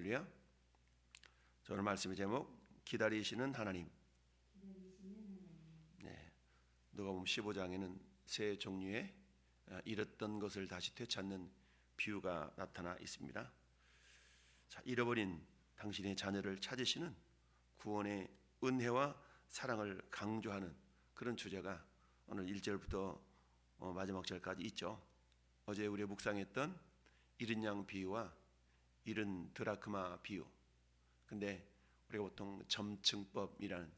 할렐루야. 자, 오늘 말씀의 제목 기다리시는 하나님. 네, 누가복음 15장에는 세 종류의 잃었던 것을 다시 되찾는 비유가 나타나 있습니다. 자, 잃어버린 당신의 자녀를 찾으시는 구원의 은혜와 사랑을 강조하는 그런 주제가 오늘 1절부터 마지막 절까지 있죠. 어제 우리가 묵상했던 잃은 양 비유와 잃은 드라크마 비유. 근데 우리가 보통 점층법이라는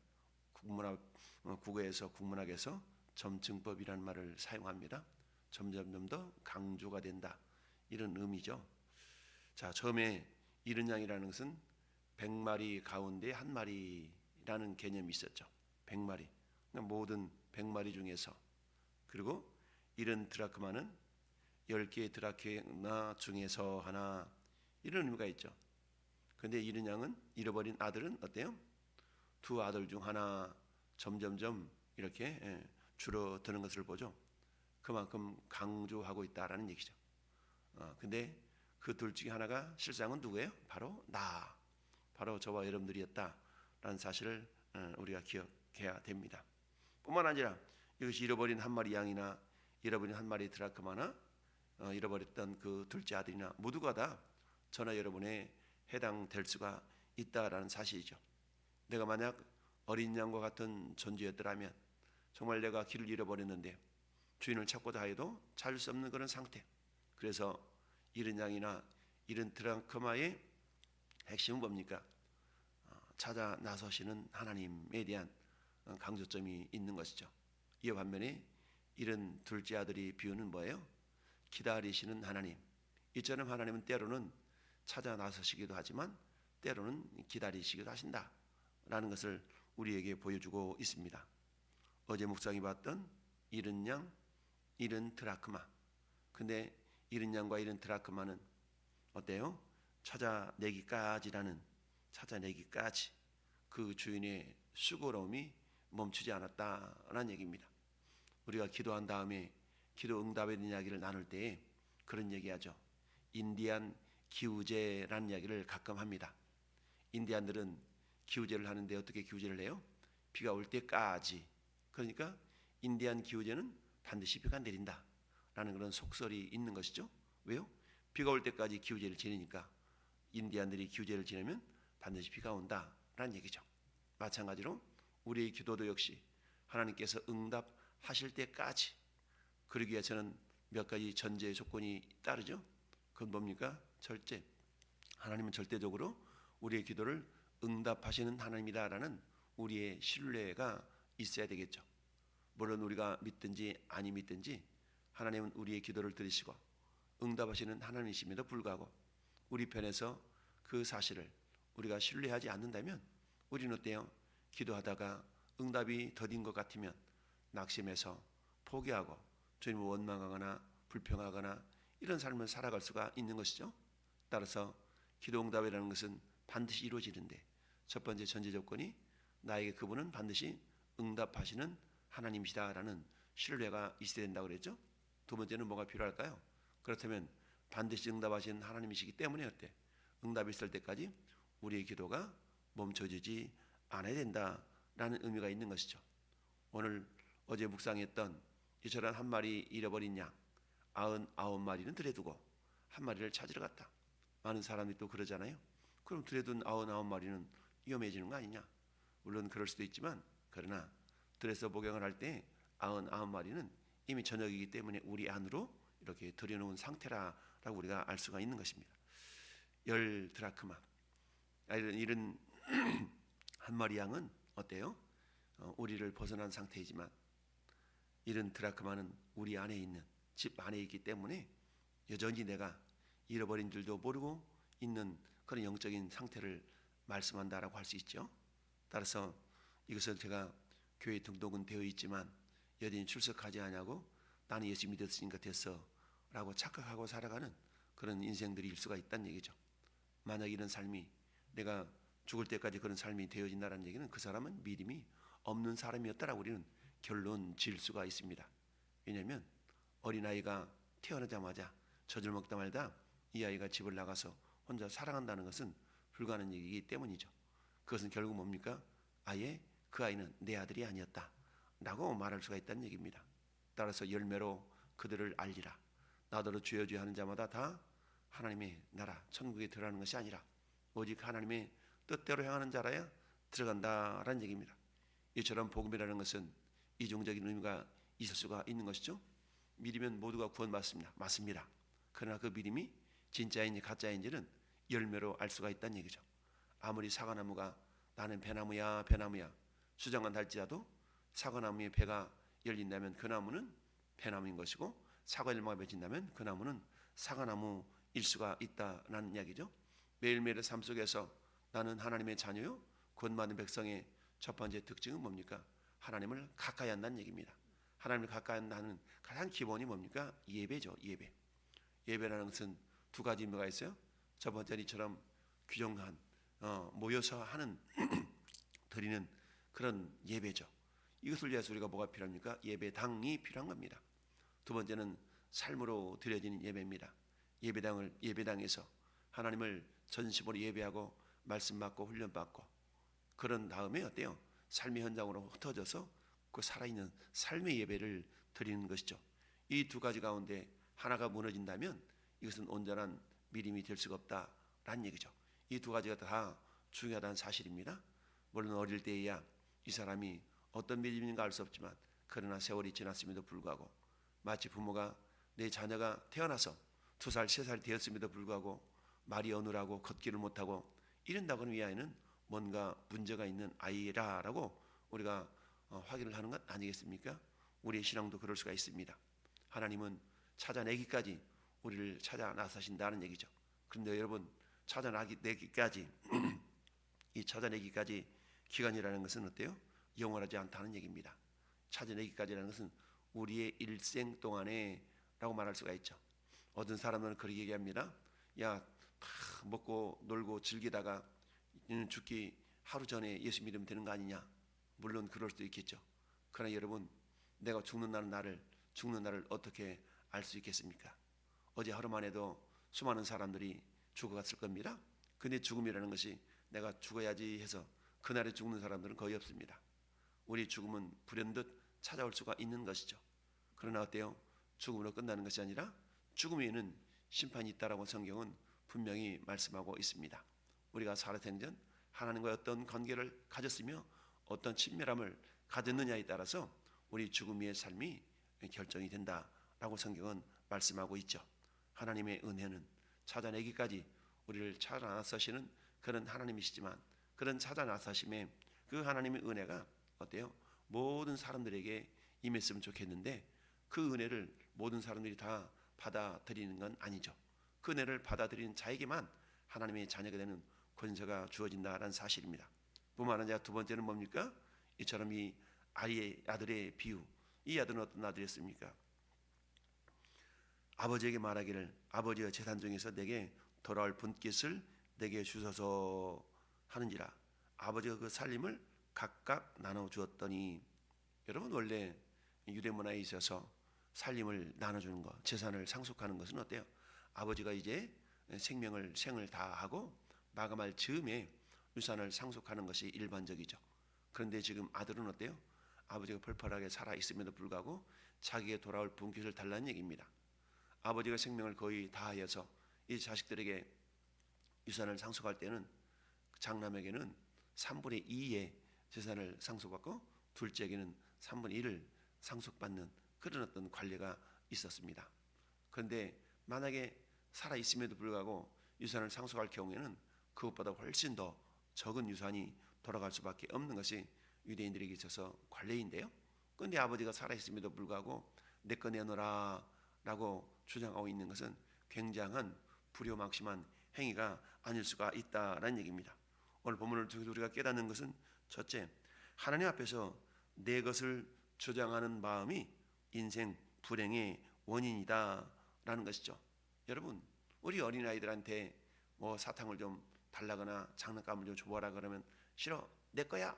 국어에서 점층법이라는 말을 사용합니다. 점점 더 강조가 된다, 이런 의미죠. 자, 처음에 잃은 양이라는 것은 100마리 가운데 한 마리라는 개념이 있었죠. 100마리, 그러니까 모든 100마리 중에서. 그리고 잃은 드라크마는 10개의 드라크마 중에서 하나, 이런 의미가 있죠. 그런데 잃은 양은, 잃어버린 아들은 어때요? 두 아들 중 하나, 점점점 이렇게 줄어드는 것을 보죠. 그만큼 강조하고 있다라는 얘기죠. 근데 그 둘 중에 하나가 실상은 누구예요? 바로 바로 저와 여러분들이었다라는 사실을 우리가 기억해야 됩니다. 뿐만 아니라 이것이 잃어버린 한 마리 양이나 잃어버린 한 마리 드라크마나 잃어버렸던 그 둘째 아들이나 모두가 다 저나 여러분에 해당될 수가 있다라는 사실이죠. 내가 만약 어린 양과 같은 존재였더라면, 정말 내가 길을 잃어버렸는데 주인을 찾고자 해도 찾을 수 없는 그런 상태. 그래서 잃은 양이나 잃은 드라크마의 핵심은 뭡니까? 찾아 나서시는 하나님에 대한 강조점이 있는 것이죠. 이와 반면에 잃은 둘째 아들이 비유는 뭐예요? 기다리시는 하나님. 이처럼 하나님은 때로는 찾아 나서시기도 하지만 때로는 기다리시기도 하신다라는 것을 우리에게 보여주고 있습니다. 어제 묵상이 봤던 잃은 양, 잃은 드라크마. 근데 잃은 양과 잃은 드라크마는 어때요? 찾아내기까지 그 주인의 수고로움이 멈추지 않았다라는 얘기입니다. 우리가 기도한 다음에 기도 응답에 대한 이야기를 나눌 때에 그런 얘기하죠. 인디안 기우제라는 이야기를 가끔 합니다. 인디안들은 기우제를 하는데 어떻게 기우제를 해요? 비가 올 때까지. 그러니까 인디안 기우제는 반드시 비가 내린다라는 그런 속설이 있는 것이죠. 왜요? 비가 올 때까지 기우제를 지내니까 인디안들이 기우제를 지내면 반드시 비가 온다라는 얘기죠. 마찬가지로 우리의 기도도 역시 하나님께서 응답하실 때까지, 그러기 위해서는 몇 가지 전제 조건이 따르죠. 그건 뭡니까? 절제. 하나님은 절대적으로 우리의 기도를 응답하시는 하나님이다라는 우리의 신뢰가 있어야 되겠죠. 물론 우리가 믿든지 아니 믿든지 하나님은 우리의 기도를 들으시고 응답하시는 하나님이심에도 불구하고 우리 편에서 그 사실을 우리가 신뢰하지 않는다면 우리는 어때요? 기도하다가 응답이 더딘 것 같으면 낙심해서 포기하고 주님을 원망하거나 불평하거나 이런 삶을 살아갈 수가 있는 것이죠. 따라서 기도 응답이라는 것은 반드시 이루어지는데 첫 번째 전제 조건이 나에게 그분은 반드시 응답하시는 하나님이시다라는 신뢰가 있어야 된다고 그랬죠. 두 번째는 뭐가 필요할까요? 그렇다면 반드시 응답하시는 하나님이시기 때문에 어때? 응답이 있을 때까지 우리의 기도가 멈춰지지 않아야 된다라는 의미가 있는 것이죠. 어제 묵상했던 이처럼 한 마리 잃어버린 양 99마리는 들에 두고 한 마리를 찾으러 갔다. 많은 사람이 또 그러잖아요. 그럼 들에 둔 99마리는 위험해지는 거 아니냐? 물론 그럴 수도 있지만, 그러나 들에서 목욕을 할 때 99마리는 이미 저녁이기 때문에 우리 안으로 이렇게 들여놓은 상태라고 우리가 알 수가 있는 것입니다. 10 드라크마, 이런 한 마리 양은 어때요? 우리를 벗어난 상태이지만 잃은 드라크마는 우리 안에 있는, 집 안에 있기 때문에 여전히 내가 잃어버린 줄도 모르고 있는 그런 영적인 상태를 말씀한다라고 할 수 있죠. 따라서 이것을 제가 교회 등록은 되어 있지만 여전히 출석하지 않냐고, 나는 예수 믿었으니까 됐어 라고 착각하고 살아가는 그런 인생들일 수가 있다는 얘기죠. 만약 이런 삶이 내가 죽을 때까지 그런 삶이 되어진다는 얘기는 그 사람은 믿음이 없는 사람이었다라고 우리는 결론 지을 수가 있습니다. 왜냐하면 어린아이가 태어나자마자 젖을 먹다 말다 이 아이가 집을 나가서 혼자 살아간다는 것은 불과한 얘기이기 때문이죠. 그것은 결국 뭡니까? 아예 그 아이는 내 아들이 아니었다 라고 말할 수가 있다는 얘기입니다. 따라서 열매로 그들을 알리라. 나더러 주여 주여 하는 자마다 다 하나님의 나라 천국에 들어가는 것이 아니라 오직 하나님의 뜻대로 행하는 자라야 들어간다라는 얘기입니다. 이처럼 복음이라는 것은 이중적인 의미가 있을 수가 있는 것이죠. 믿으면 모두가 구원받습니다. 맞습니다. 그러나 그 믿음이 진짜인지 가짜인지는 열매로 알 수가 있다는 얘기죠. 아무리 사과나무가 나는 배나무야 배나무야 주장한 할지라도 사과나무의 배가 열린다면 그 나무는 배나무인 것이고 사과 열매가 맺힌다면 그 나무는 사과나무일 수가 있다는 이야기죠. 매일매일의 삶 속에서 나는 하나님의 자녀요 구원받은 백성의 첫 번째 특징은 뭡니까? 하나님을 가까이 한다는 얘기입니다. 하나님을 가까이 한다는 가장 기본이 뭡니까? 예배죠. 예배라는 것은 두 가지 의미가 있어요. 첫 번째는 이처럼 규정한 모여서 하는 드리는 그런 예배죠. 이것을 위해서 우리가 뭐가 필요합니까? 예배당이 필요한 겁니다. 두 번째는 삶으로 드려지는 예배입니다. 예배당에서 하나님을 전심으로 예배하고 말씀 받고 훈련 받고 그런 다음에 어때요? 삶의 현장으로 흩어져서 그 살아있는 삶의 예배를 드리는 것이죠. 이 두 가지 가운데 하나가 무너진다면 이것은 온전한 믿음이 될 수가 없다라는 얘기죠. 이 두 가지가 다 중요하다는 사실입니다. 물론 어릴 때에야 이 사람이 어떤 믿음인가 알 수 없지만 그러나 세월이 지났음에도 불구하고 마치 부모가 내 자녀가 태어나서 2살, 3살 되었음에도 불구하고 말이 어눌하고 걷기를 못하고 이런다고는 이 아이는 뭔가 문제가 있는 아이라고 우리가 확인을 하는 것 아니겠습니까? 우리의 신앙도 그럴 수가 있습니다. 하나님은 찾아내기까지 우리를 찾아 나서신다는 얘기죠. 그런데 여러분 찾아내기까지 이 찾아내기까지 기간이라는 것은 어때요? 영원하지 않다는 얘기입니다. 찾아내기까지라는 것은 우리의 일생 동안에 라고 말할 수가 있죠. 어떤 사람은 그렇게 얘기합니다. 야, 다 먹고 놀고 즐기다가 죽기 하루 전에 예수 믿으면 되는 거 아니냐? 물론 그럴 수도 있겠죠. 그러나 여러분 내가 죽는 날을 어떻게 알 수 있겠습니까? 어제 하루만 해도 수많은 사람들이 죽어갔을 겁니다. 근데 죽음이라는 것이 내가 죽어야지 해서 그날에 죽는 사람들은 거의 없습니다. 우리 죽음은 불현듯 찾아올 수가 있는 것이죠. 그러나 어때요? 죽음으로 끝나는 것이 아니라 죽음에는 심판이 있다라고 성경은 분명히 말씀하고 있습니다. 우리가 살아생전 하나님과 어떤 관계를 가졌으며 어떤 친밀함을 가졌느냐에 따라서 우리 죽음의 삶이 결정이 된다라고 성경은 말씀하고 있죠. 하나님의 은혜는 찾아내기까지 우리를 찾아 나서시는 그런 하나님이시지만 그런 찾아 나서심에 그 하나님의 은혜가 어때요? 모든 사람들에게 임했으면 좋겠는데 그 은혜를 모든 사람들이 다 받아들이는 건 아니죠. 그 은혜를 받아들이는 자에게만 하나님의 자녀가 되는 권세가 주어진다는 사실입니다. 뿐만 아니라 두 번째는 뭡니까? 이처럼 이 아들의 비유. 이 아들은 어떤 아들이었습니까? 아버지에게 말하기를 아버지의 재산 중에서 내게 돌아올 분깃을 내게 주소서 하는지라. 아버지가 그 살림을 각각 나눠 주었더니 여러분 원래 유대 문화에 있어서 살림을 나눠주는 것, 재산을 상속하는 것은 어때요? 아버지가 이제 생을 다하고 마감할 즈음에 유산을 상속하는 것이 일반적이죠. 그런데 지금 아들은 어때요? 아버지가 펄펄하게 살아 있음에도 불구하고 자기에게 돌아올 분깃을 달라는 얘기입니다. 아버지가 생명을 거의 다하여서 이 자식들에게 유산을 상속할 때는 장남에게는 3분의 2의 재산을 상속받고 둘째에게는 3분의 1을 상속받는 그런 어떤 관례가 있었습니다. 그런데 만약에 살아 있음에도 불구하고 유산을 상속할 경우에는 그것보다 훨씬 더 적은 유산이 돌아갈 수밖에 없는 것이 유대인들에게 있어서 관례인데요. 그런데 아버지가 살아 있음에도 불구하고 내 거 내놓으라 라고 주장하고 있는 것은 굉장한 불효막심한 행위가 아닐 수가 있다라는 얘기입니다. 오늘 본문을 통해서 우리가 깨닫는 것은 첫째, 하나님 앞에서 내 것을 주장하는 마음이 인생 불행의 원인이다라는 것이죠. 여러분, 우리 어린아이들한테 뭐 사탕을 좀 달라거나 장난감을 좀 줘봐라 그러면 싫어, 내 거야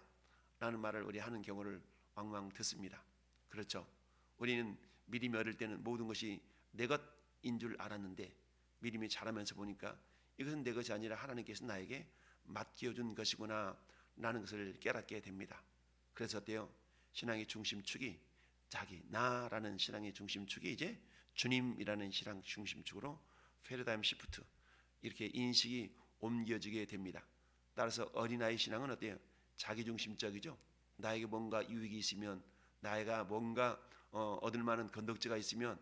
라는 말을 우리 하는 경우를 왕왕 듣습니다. 그렇죠. 우리는 믿음이 어릴 때는 모든 것이 내 것인 줄 알았는데 믿음이 자라면서 보니까 이것은 내 것이 아니라 하나님께서 나에게 맡겨준 것이구나 라는 것을 깨닫게 됩니다. 그래서 어때요? 신앙의 중심축이 자기 나라는 신앙의 중심축이 이제 주님이라는 신앙 중심축으로 패러다임 시프트 이렇게 인식이 옮겨지게 됩니다. 따라서 어린아이 신앙은 어때요? 자기중심적이죠. 나에게 뭔가 유익이 있으면, 나에가 뭔가 얻을 만한 건덕지가 있으면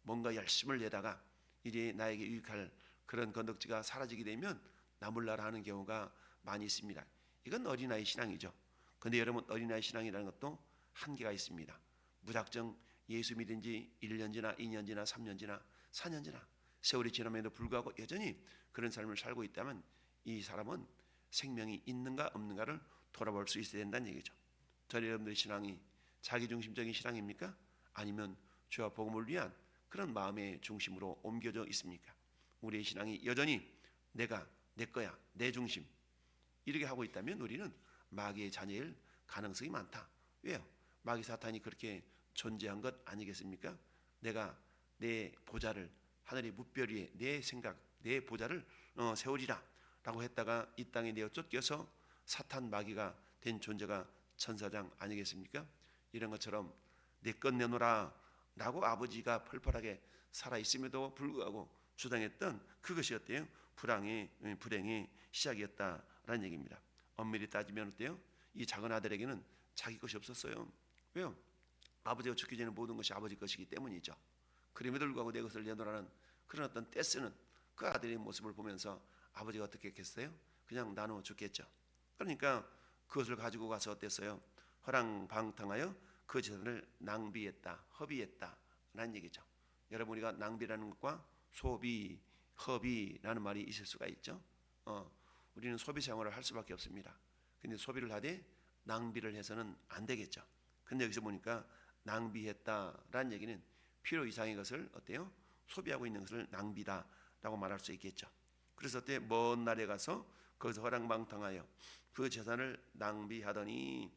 뭔가 열심을 내다가 이제 나에게 유익할 그런 건덕지가 사라지게 되면 나몰라라 하는 경우가 많이 있습니다. 이건 어린아이 신앙이죠. 근데 여러분, 어린아이 신앙이라는 것도 한계가 있습니다. 무작정 예수 믿은 지 1년 지나 2년 지나 3년 지나 4년 지나 세월이 지남에도 불구하고 여전히 그런 삶을 살고 있다면 이 사람은 생명이 있는가 없는가를 돌아볼 수 있어야 된다는 얘기죠. 저희 여러분들의 신앙이 자기중심적인 신앙입니까? 아니면 주와 복음을 위한 그런 마음의 중심으로 옮겨져 있습니까? 우리의 신앙이 여전히 내가, 내 거야, 내 중심 이렇게 하고 있다면 우리는 마귀의 자녀일 가능성이 많다. 왜요? 마귀 사탄이 그렇게 존재한 것 아니겠습니까? 내가 내 보좌를 하늘의 무별 위에 내 생각, 내 보좌를 세우리라 라고 했다가 이 땅에 내어 쫓겨서 사탄 마귀가 된 존재가 천사장 아니겠습니까? 이런 것처럼 내 것 내놓으라 라고 아버지가 펄펄하게 살아있음에도 불구하고 주장했던 그것이 어때요? 불행의 시작이었다라는 얘기입니다. 엄밀히 따지면 어때요? 이 작은 아들에게는 자기 것이 없었어요. 왜요? 아버지가 죽기 전에 모든 것이 아버지 것이기 때문이죠. 그럼에도 불구하고 내 것을 내놓으라는 그런 어떤 떼쓰는 그 아들의 모습을 보면서 아버지가 어떻게 했겠어요? 그냥 나눠 죽겠죠. 그러니까 그것을 가지고 가서 어땠어요? 허랑방탕하여 그 재산을 낭비했다, 허비했다 라는 얘기죠. 여러분, 우리가 낭비라는 것과 소비, 허비라는 말이 있을 수가 있죠. 우리는 소비 생활을 할 수밖에 없습니다. 근데 소비를 하되 낭비를 해서는 안 되겠죠. 근데 여기서 보니까 낭비했다라는 얘기는 필요 이상의 것을 어때요? 소비하고 있는 것을 낭비다라고 말할 수 있겠죠. 그래서 어때? 먼 날에 가서 거기서 허랑방탕하여 그 재산을 낭비하더니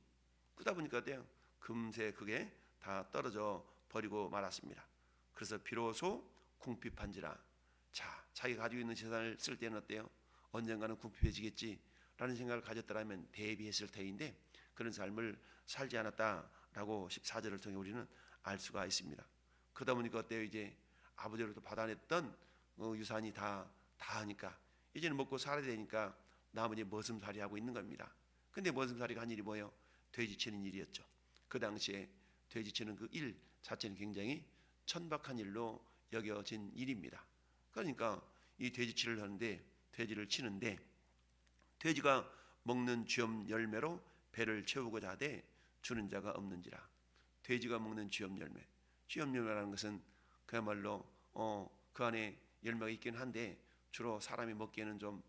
그러다 보니까 어때요? 금세 그게 다 떨어져 버리고 말았습니다. 그래서 비로소 궁핍한지라. 자, 자기가 가지고 있는 재산을 쓸 때는 어때요? 언젠가는 궁핍해지겠지라는 생각을 가졌더라면 대비했을 터인데 그런 삶을 살지 않았다라고 14절을 통해 우리는 알 수가 있습니다. 그러다 보니까 어때요? 이제 아버지로부터 받아냈던 유산이 다 하니까 이제는 먹고 살아야 되니까 나머지 머슴살이 하고 있는 겁니다. 근데 머슴살이가 한 일이 뭐예요? 돼지치는 일이었죠. 그 당시에 돼지치는 그 일 자체는 굉장히 천박한 일로 여겨진 일입니다. 그러니까 이 돼지치를 하는데, 돼지를 치는데 돼지가 먹는 쥐엄 열매로 배를 채우고자 하되 주는 자가 없는지라. 돼지가 먹는 쥐엄 열매, 쥐엄 열매라는 것은 그야말로 그 안에 열매가 있긴 한데 주로 사람이 먹기에는 좀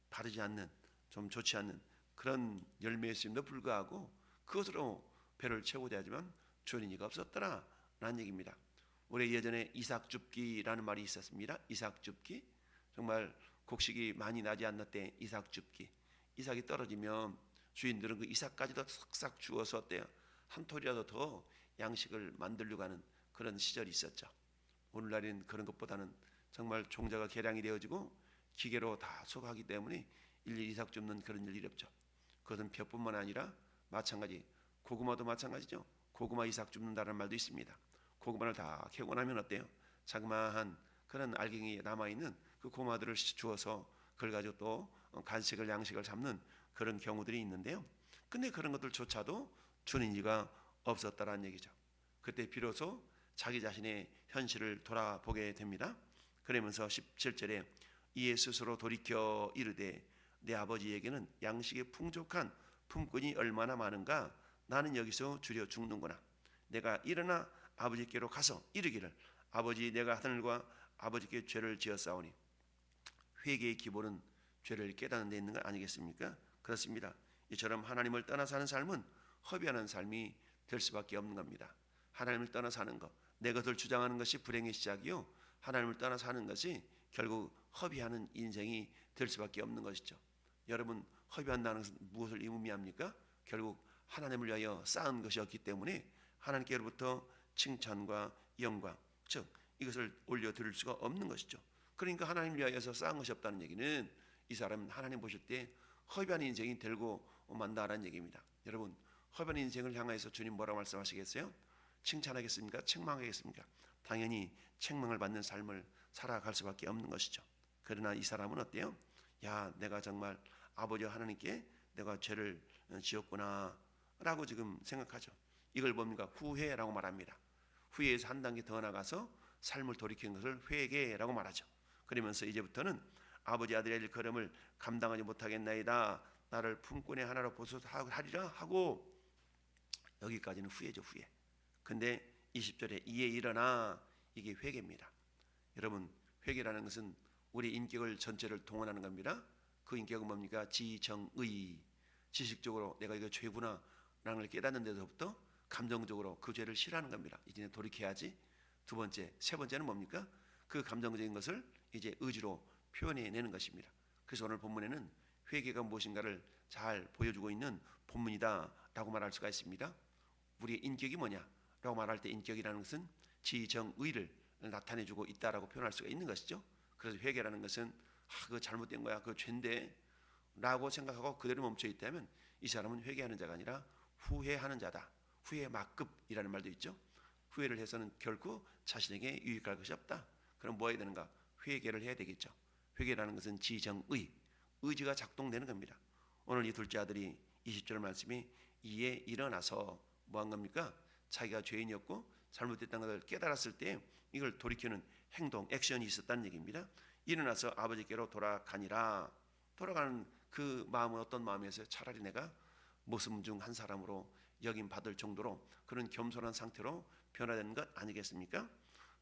바르지 않는, 좀 좋지 않는 그런 열매였음에도 불구하고 그것으로 배를 채우고자 하지만 주는 이가 없었더라 라는 얘기입니다. 우리 예전에 이삭줍기라는 말이 있었습니다. 이삭줍기, 정말 곡식이 많이 나지 않는 때 이삭줍기. 이삭이 떨어지면 주인들은 그 이삭까지도 싹싹 주워서 어때요? 한 톨이라도 더 양식을 만들려고 하는 그런 시절이 있었죠. 오늘날은 그런 것보다는 정말 종자가 개량이 되어지고 기계로 다 소각하기 때문에 일일이 이삭 줍는 그런 일이 없죠. 그것은 벼뿐만 아니라 마찬가지, 고구마도 마찬가지죠. 고구마 이삭 줍는다는 말도 있습니다. 고구마를 다 캐고 나면 어때요? 자그마한 그런 알갱이 남아있는 그 고구마들을 주워서 그걸 가지고 또 간식을, 양식을 잡는 그런 경우들이 있는데요. 근데 그런 것들조차도 주는 이가 없었다라는 얘기죠. 그때 비로소 자기 자신의 현실을 돌아보게 됩니다. 그러면서 17절에 이에 스스로 돌이켜 이르되 내 아버지에게는 양식의 풍족한 품꾼이 얼마나 많은가. 나는 여기서 주려 죽는구나. 내가 일어나 아버지께로 가서 이르기를 아버지, 내가 하늘과 아버지께 죄를 지었사오니. 회개의 기본은 죄를 깨닫는 데 있는 거 아니겠습니까? 그렇습니다. 이처럼 하나님을 떠나 사는 삶은 허비하는 삶이 될 수밖에 없는 겁니다. 하나님을 떠나 사는 것, 내 것을 주장하는 것이 불행의 시작이요, 하나님을 떠나 사는 것이 결국 허비하는 인생이 될 수밖에 없는 것이죠. 여러분, 허비한다는 것은 무엇을 의미합니까? 결국 하나님을 위하여 쌓은 것이었기 때문에 하나님께로부터 칭찬과 영광, 즉 이것을 올려드릴 수가 없는 것이죠. 그러니까 하나님을 위하여서 쌓은 것이 없다는 얘기는 이 사람은 하나님 보실 때 허비한 인생이 되고 만다라는 얘기입니다. 여러분, 허비한 인생을 향해서 주님 뭐라고 말씀하시겠어요? 칭찬하겠습니까? 책망하겠습니까? 당연히 책망을 받는 삶을 살아갈 수밖에 없는 것이죠. 그러나 이 사람은 어때요? 야, 내가 정말 아버지 하나님께 내가 죄를 지었구나 라고 지금 생각하죠. 이걸 뭡니까? 후회라고 말합니다. 후회에서 한 단계 더 나가서 삶을 돌이키는 것을 회개라고 말하죠. 그러면서 이제부터는 아버지 아들의 일컬음을 감당하지 못하겠나이다. 나를 품꾼의 하나로 보소하리라 하고, 여기까지는 후회죠, 후회. 근데 20절에 이에 일어나, 이게 회개입니다. 여러분, 회개라는 것은 우리 인격을 전체를 동원하는 겁니다. 그 인격은 뭡니까? 지정의, 지식적으로 내가 이거 죄구나 라는 걸 깨닫는 데서부터 감정적으로 그 죄를 싫어하는 겁니다. 이제 돌이켜야지. 두 번째, 세 번째는 뭡니까? 그 감정적인 것을 이제 의지로 표현해내는 것입니다. 그래서 오늘 본문에는 회개가 무엇인가를 잘 보여주고 있는 본문이다 라고 말할 수가 있습니다. 우리의 인격이 뭐냐 라고 말할 때 인격이라는 것은 지정의를 나타내주고 있다라고 표현할 수가 있는 것이죠. 그래서 회개라는 것은 그거 잘못된 거야, 그거 죄인데 라고 생각하고 그대로 멈춰 있다면 이 사람은 회개하는 자가 아니라 후회하는 자다. 후회 막급이라는 말도 있죠. 후회를 해서는 결코 자신에게 유익할 것이 없다. 그럼 뭐 해야 되는가? 회개를 해야 되겠죠. 회개라는 것은 지정의, 의지가 작동되는 겁니다. 오늘 이 둘째 아들이 20절 말씀이 이에 일어나서 뭐 한 겁니까? 자기가 죄인이었고 잘못됐다는 것을 깨달았을 때 이걸 돌이키는 행동, 액션이 있었다는 얘기입니다. 일어나서 아버지께로 돌아가니라. 돌아가는 그 마음은 어떤 마음이었어요? 차라리 내가 모습 중 한 사람으로 여김 받을 정도로 그런 겸손한 상태로 변화되는 것 아니겠습니까?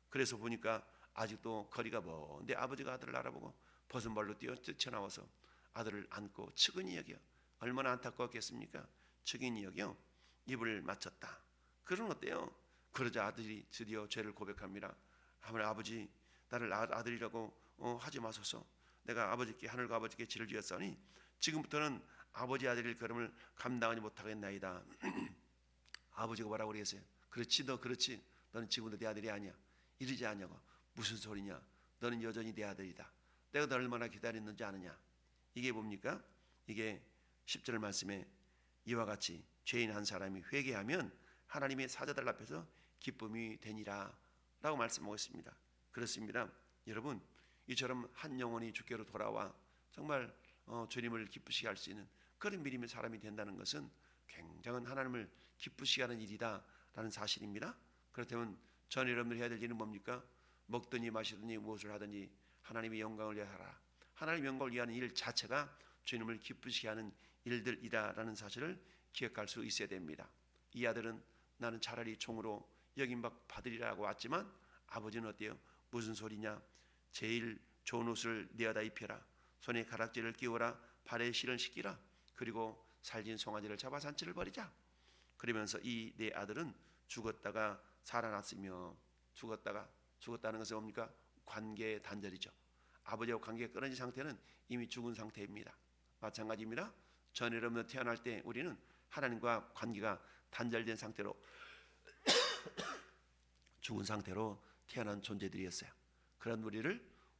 그래서 보니까 아직도 거리가 먼데 아버지가 아들을 알아보고 벗은 발로 뛰어나와서 아들을 안고 측은히 여겨, 얼마나 안타까웠겠습니까? 측은히 여겨 입을 맞췄다. 그런 어때요? 그러자 아들이 드디어 죄를 고백합니다. 하면 아버지, 나를 아들이라고 하지 마소서. 내가 아버지께, 하늘과 아버지께 죄를 지었으니 지금부터는 아버지 아들일 걸음을 감당하지 못하겠나이다. 아버지가 뭐라고 그랬어요? 그렇지, 너 그렇지. 너는 지금도 내 아들이 아니야. 이러지 않냐고. 무슨 소리냐? 너는 여전히 내 아들이다. 내가 너 얼마나 기다렸는지 아느냐? 이게 뭡니까? 이게 10절 말씀에 이와 같이 죄인 한 사람이 회개하면 하나님의 사자들 앞에서 기쁨이 되니라 라고 말씀하고 있습니다. 그렇습니다. 여러분, 이처럼 한 영혼이 주께로 돌아와 정말 주님을 기쁘시게 할 수 있는 그런 믿음의 사람이 된다는 것은 굉장한 하나님을 기쁘시게 하는 일이다 라는 사실입니다. 그렇다면 전 여러분들이 해야 될 일은 뭡니까? 먹든지 마시든지 무엇을 하든지 하나님의 영광을 위하라. 하나님의 영광을 위하는 일 자체가 주님을 기쁘시게 하는 일들이다라는 사실을 기억할 수 있어야 됩니다. 이 아들은 나는 차라리 종으로 여김받으리라고 왔지만 아버지는 어때요? 무슨 소리냐? 제일 좋은 옷을 내어다 입혀라. 손에 가락지를 끼워라. 발에 실을 씻기라. 그리고 살진 송아지를 잡아 산치를 버리자. 그러면서 이 내 아들은 죽었다가 살아났으며, 죽었다는 것은 뭡니까? 관계 단절이죠. 아버지와 관계가 끊어진 상태는 이미 죽은 상태입니다. 마찬가지입니다. 전 여러분 태어날 때 우리는 하나님과 관계가 단절된 상태로 죽은 상태로 태어난 존재들이었어요. 그런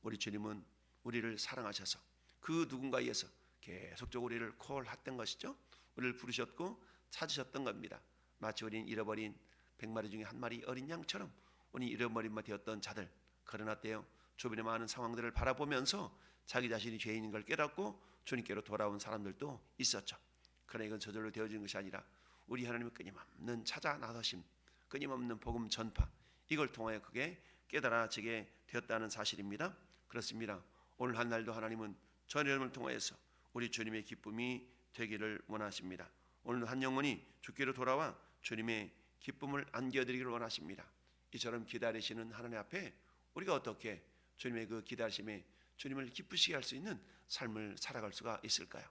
우리 주님은 우리를 사랑하셔서 그 누군가에 의해서 계속적으로 우리를 콜했던 것이죠. 우리를 부르셨고 찾으셨던 겁니다. 마치 우리는 잃어버린 100마리 중에 한 마리 어린 양처럼 우리 잃어버린 바 되었던 자들, 그러나 때요 주변의 많은 상황들을 바라보면서 자기 자신이 죄인인 걸 깨닫고 주님께로 돌아온 사람들도 있었죠. 그러나 이건 저절로 되어지는 것이 아니라 우리 하나님의 끊임없는 찾아 나서심, 끊임없는 복음 전파, 이걸 통하여 그게 깨달아지게 되었다는 사실입니다. 그렇습니다. 오늘 한 날도 하나님은 전 여러분을 통하여서 우리 주님의 기쁨이 되기를 원하십니다. 오늘 한 영혼이 주께로 돌아와 주님의 기쁨을 안겨드리기를 원하십니다. 이처럼 기다리시는 하나님 앞에 우리가 어떻게 주님의 그 기다리심에 주님을 기쁘시게 할 수 있는 삶을 살아갈 수가 있을까요?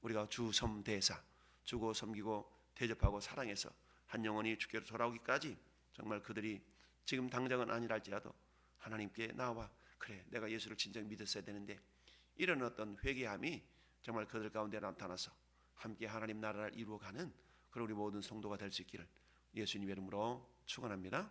우리가 주섬대사, 주고 섬기고 대접하고 사랑해서 한 영혼이 주께로 돌아오기까지 정말 그들이 지금 당장은 아니랄지라도 하나님께 나와, 그래 내가 예수를 진정 믿었어야 되는데, 이런 어떤 회개함이 정말 그들 가운데 나타나서 함께 하나님 나라를 이루어가는 그런 우리 모든 성도가 될 수 있기를 예수님의 이름으로 축원합니다.